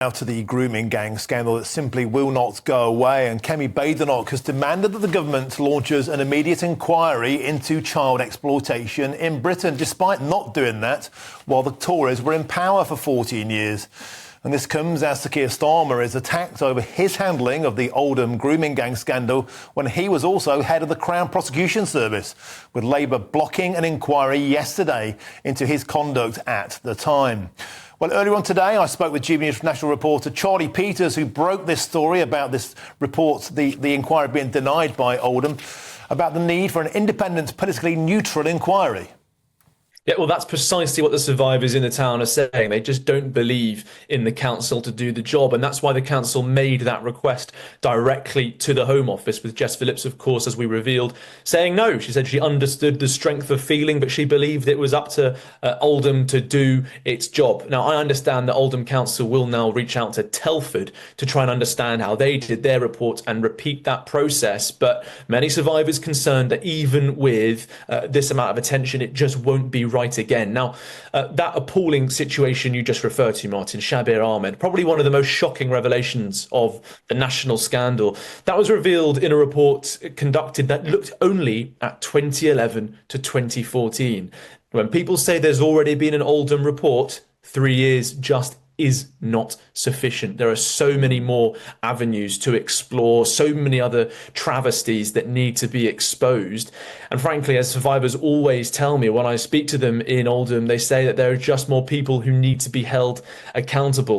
Now to the Grooming Gangs scandal that simply will not go away, and Kemi Badenoch has demanded that the government launches an immediate inquiry into child exploitation in Britain, despite not doing that while the Tories were in power for 14 years. And this comes as Sir Keir Starmer is attacked over his handling of the Oldham Grooming Gang scandal when he was also head of the Crown Prosecution Service, with Labour blocking an inquiry yesterday into his conduct at the time. Well, earlier on today, I spoke with GBNews national reporter Charlie Peters, who broke this story about this report, the inquiry being denied by Oldham, about the need for an independent, politically neutral inquiry. Yeah, well, that's precisely what the survivors in the town are saying. They just don't believe in the council to do the job. And that's why the council made that request directly to the Home Office, with Jess Phillips, of course, as we revealed, saying no. She said she understood the strength of feeling, but she believed it was up to Oldham to do its job. Now, I understand that Oldham Council will now reach out to Telford to try and understand how they did their report and repeat that process. But many survivors concerned that even with this amount of attention, it just won't be right again. Now, that appalling situation you just referred to, Martin, Shabir Ahmed, probably one of the most shocking revelations of the national scandal. That was revealed in a report conducted that looked only at 2011 to 2014. When people say there's already been an Oldham report, 3 years just is not sufficient. There are so many more avenues to explore, so many other travesties that need to be exposed. And frankly, as survivors always tell me when I speak to them in Oldham, they say that there are just more people who need to be held accountable.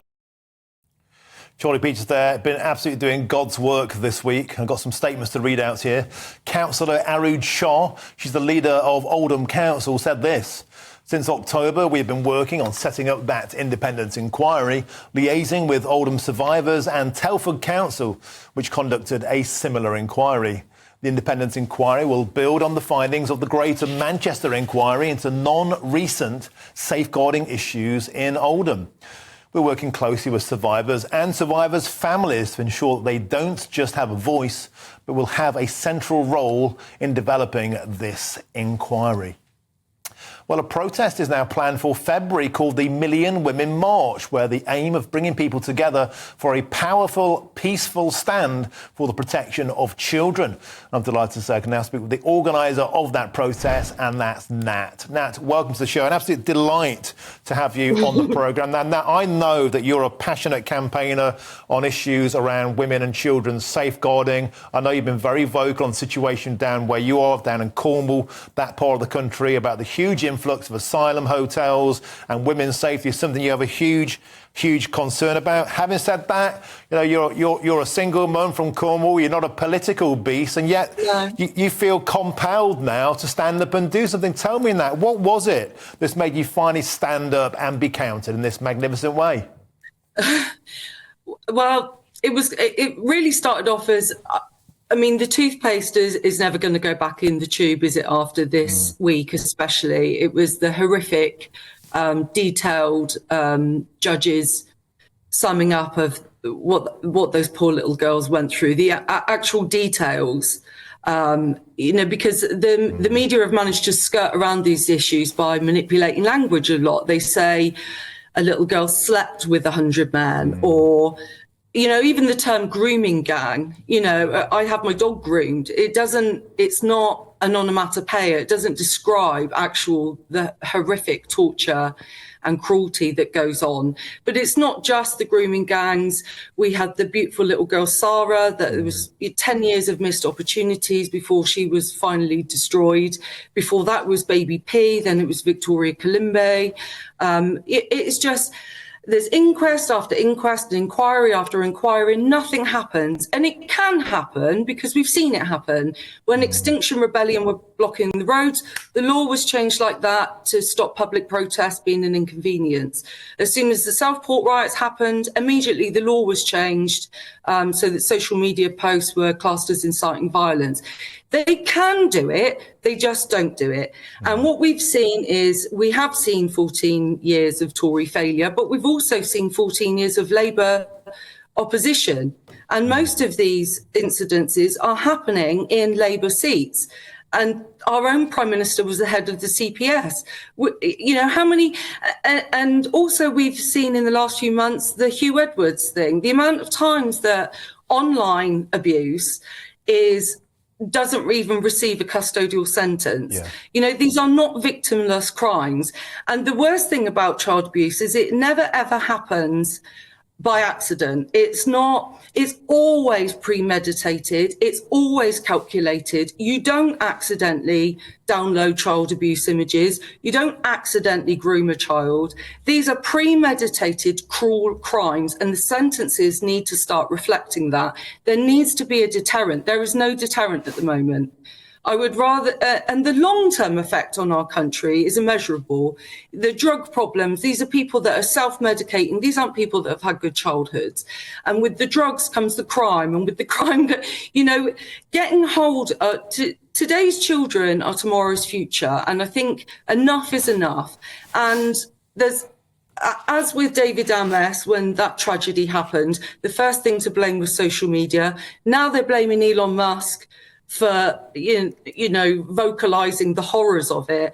Charlie Peters there, been absolutely doing God's work this week. I've got some statements to read out here. Councillor Arooj Shah, she's the leader of Oldham Council, said this: "Since October, we've been working on setting up that independent inquiry, liaising with Oldham survivors and Telford Council, which conducted a similar inquiry. The independent inquiry will build on the findings of the Greater Manchester inquiry into non-recent safeguarding issues in Oldham. We're working closely with survivors and survivors' families to ensure that they don't just have a voice, but will have a central role in developing this inquiry." Well, a protest is now planned for February called the Million Women March, where the aim of bringing people together for a powerful, peaceful stand for the protection of children. I'm delighted to say I can now speak with the organiser of that protest, and that's Nat. Nat, welcome to the show. An absolute delight to have you on the programme. Now, Nat, I know that you're a passionate campaigner on issues around women and children's safeguarding. I know you've been very vocal on the situation down where you are, down in Cornwall, that part of the country, about the huge influx of asylum hotels and women's safety is something you have a huge concern about. Having said that, you know, you're a single mum from Cornwall, you're not a political beast, and yet you feel compelled now to stand up and do something. Tell me that. What was it that's made you finally stand up and be counted in this magnificent way? Well, it really started off as, I mean, the toothpaste is never going to go back in the tube, is it, after this week especially? It was the horrific, detailed judges summing up of what those poor little girls went through, the actual details, because the media have managed to skirt around these issues by manipulating language a lot. They say a little girl slept with 100 men, or even the term grooming gang, I have my dog groomed. It's not an onomatopoeia. It doesn't describe the horrific torture and cruelty that goes on. But it's not just the grooming gangs. We had the beautiful little girl, Sarah, that it was 10 years of missed opportunities before she was finally destroyed. Before that was baby P, then it was Victoria Kalimbe. It's just, there's inquest after inquest and inquiry after inquiry, nothing happens. And it can happen because we've seen it happen. When Extinction Rebellion were blocking the roads, the law was changed like that to stop public protest being an inconvenience. As soon as the Southport riots happened, immediately the law was changed so that social media posts were classed as inciting violence. They can do it, they just don't do it. And what we've seen is, we have seen 14 years of Tory failure, but we've also seen 14 years of Labour opposition. And most of these incidences are happening in Labour seats. and our own Prime Minister was the head of the CPS. You know, how many, and also we've seen in the last few months, the Hugh Edwards thing, the amount of times that online abuse doesn't even receive a custodial sentence. Yeah. You know, these are not victimless crimes. And the worst thing about child abuse is it never ever happens by accident. It's always premeditated. It's always calculated. You don't accidentally download child abuse images. You don't accidentally groom a child. These are premeditated, cruel crimes, and the sentences need to start reflecting that. There needs to be a deterrent. There is no deterrent at the moment. I would rather, and the long-term effect on our country is immeasurable. The drug problems, these are people that are self-medicating. These aren't people that have had good childhoods. And with the drugs comes the crime. And with the crime, you know, getting hold to today's children are tomorrow's future. And I think enough is enough. And there's, as with David Ames, when that tragedy happened, the first thing to blame was social media. Now they're blaming Elon Musk for, you know, vocalizing the horrors of it.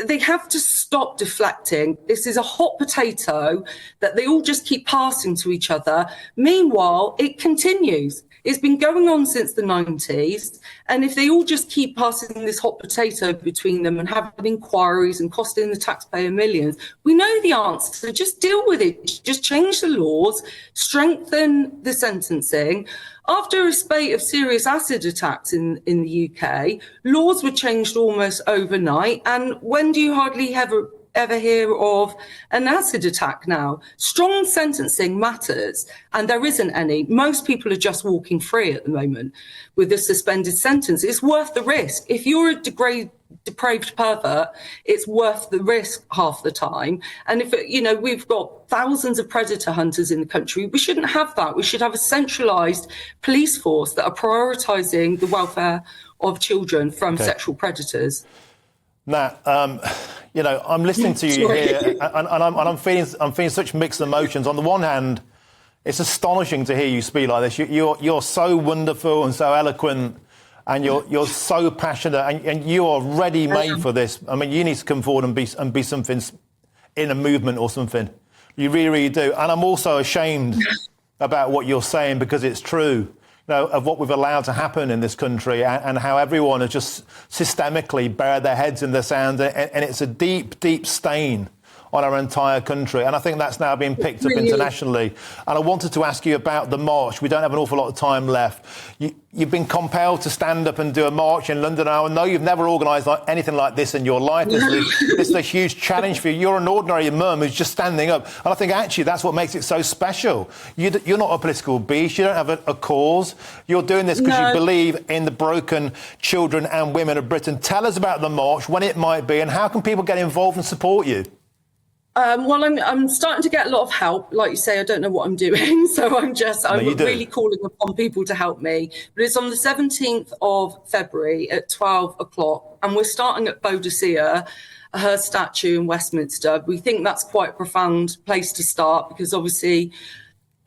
They have to stop deflecting. This is a hot potato that they all just keep passing to each other. Meanwhile, it continues. It's been going on since the 90s. And if they all just keep passing this hot potato between them and having inquiries and costing the taxpayer millions, we know the answer. So just deal with it. Just change the laws, strengthen the sentencing. After a spate of serious acid attacks in the UK, laws were changed almost overnight. And when do you hardly ever hear of an acid attack now? Strong sentencing matters, and there isn't any. Most people are just walking free at the moment with a suspended sentence. It's worth the risk. If you're a depraved pervert, it's worth the risk half the time. And if, you know, we've got thousands of predator hunters in the country, we shouldn't have that. We should have a centralised police force that are prioritising the welfare of children from sexual predators. Nat, you know, I'm listening to you here, and I'm feeling such mixed emotions. On the one hand, it's astonishing to hear you speak like this. You're so wonderful and so eloquent, and you're so passionate, and you are ready made for this. I mean, you need to come forward and be something in a movement or something. You really, really do. And I'm also ashamed about what you're saying, because it's true. You know, of what we've allowed to happen in this country, and how everyone has just systemically buried their heads in the sand, and it's a deep, deep stain on our entire country. And I think that's now being picked up internationally. And I wanted to ask you about the march. We don't have an awful lot of time left. You've been compelled to stand up and do a march in London. I know you've never organised anything like this in your life. This is a huge challenge for you. You're an ordinary mum who's just standing up. And I think actually that's what makes it so special. You're not a political beast. You don't have a cause. You're doing this because you believe in the broken children and women of Britain. Tell us about the march, when it might be, and how can people get involved and support you? Well, I'm starting to get a lot of help. Like you say, I don't know what I'm doing. So I'm really calling upon people to help me. But it's on the 17th of February at 12 o'clock. And we're starting at Boadicea, her statue in Westminster. We think that's quite a profound place to start, because obviously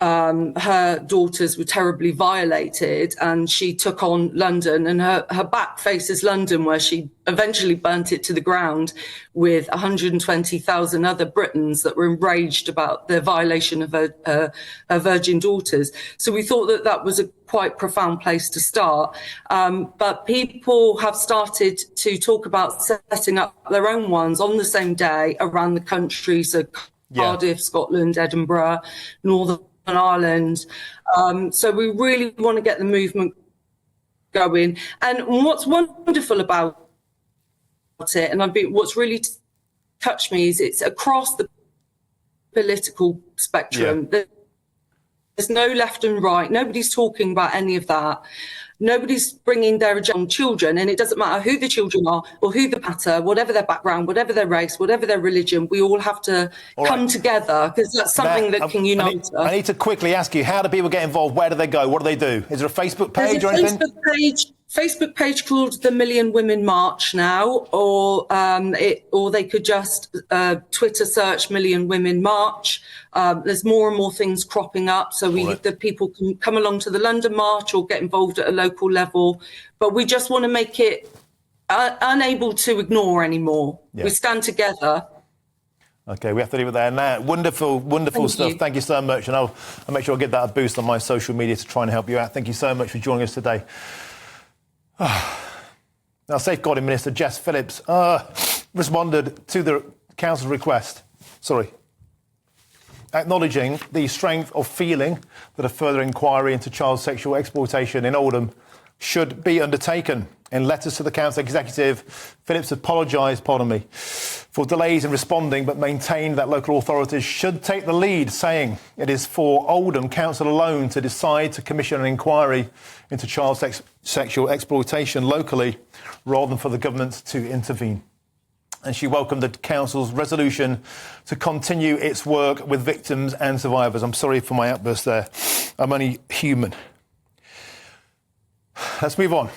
her daughters were terribly violated, and she took on London, and her back faces London, where she eventually burnt it to the ground with 120,000 other Britons that were enraged about the violation of her virgin daughters. So we thought that was a quite profound place to start. But people have started to talk about setting up their own ones on the same day around the country. So Cardiff, Scotland, Edinburgh, Northern Ireland. So we really want to get the movement going. And what's wonderful about it, and what's really touched me, is it's across the political spectrum. There's no left and right. Nobody's talking about any of that. Nobody's bringing their agenda on children, and it doesn't matter who the children are or who the matter, whatever their background, whatever their race, whatever their religion. We all have to come together, because that's something that can unite us. I need to quickly ask you, how do people get involved? Where do they go? What do they do? Is there a Facebook page or anything? Facebook page called the Million Women March now, or they could just Twitter search Million Women March. There's more and more things cropping up, so the people can come along to the London March or get involved at a local level. But we just want to make it unable to ignore anymore. Yeah. We stand together. Okay, we have to leave it there now. Wonderful stuff. Thank you so much. And I'll make sure I give that a boost on my social media to try and help you out. Thank you so much for joining us today. Now, Safeguarding Minister Jess Phillips responded to the council's request. Acknowledging the strength of feeling that a further inquiry into child sexual exploitation in Oldham should be undertaken. In letters to the council executive, Phillips apologised, for delays in responding, but maintained that local authorities should take the lead, saying it is for Oldham Council alone to decide to commission an inquiry into child sexual exploitation locally, rather than for the government to intervene. And she welcomed the council's resolution to continue its work with victims and survivors. I'm sorry for my outburst there. I'm only human. Let's move on.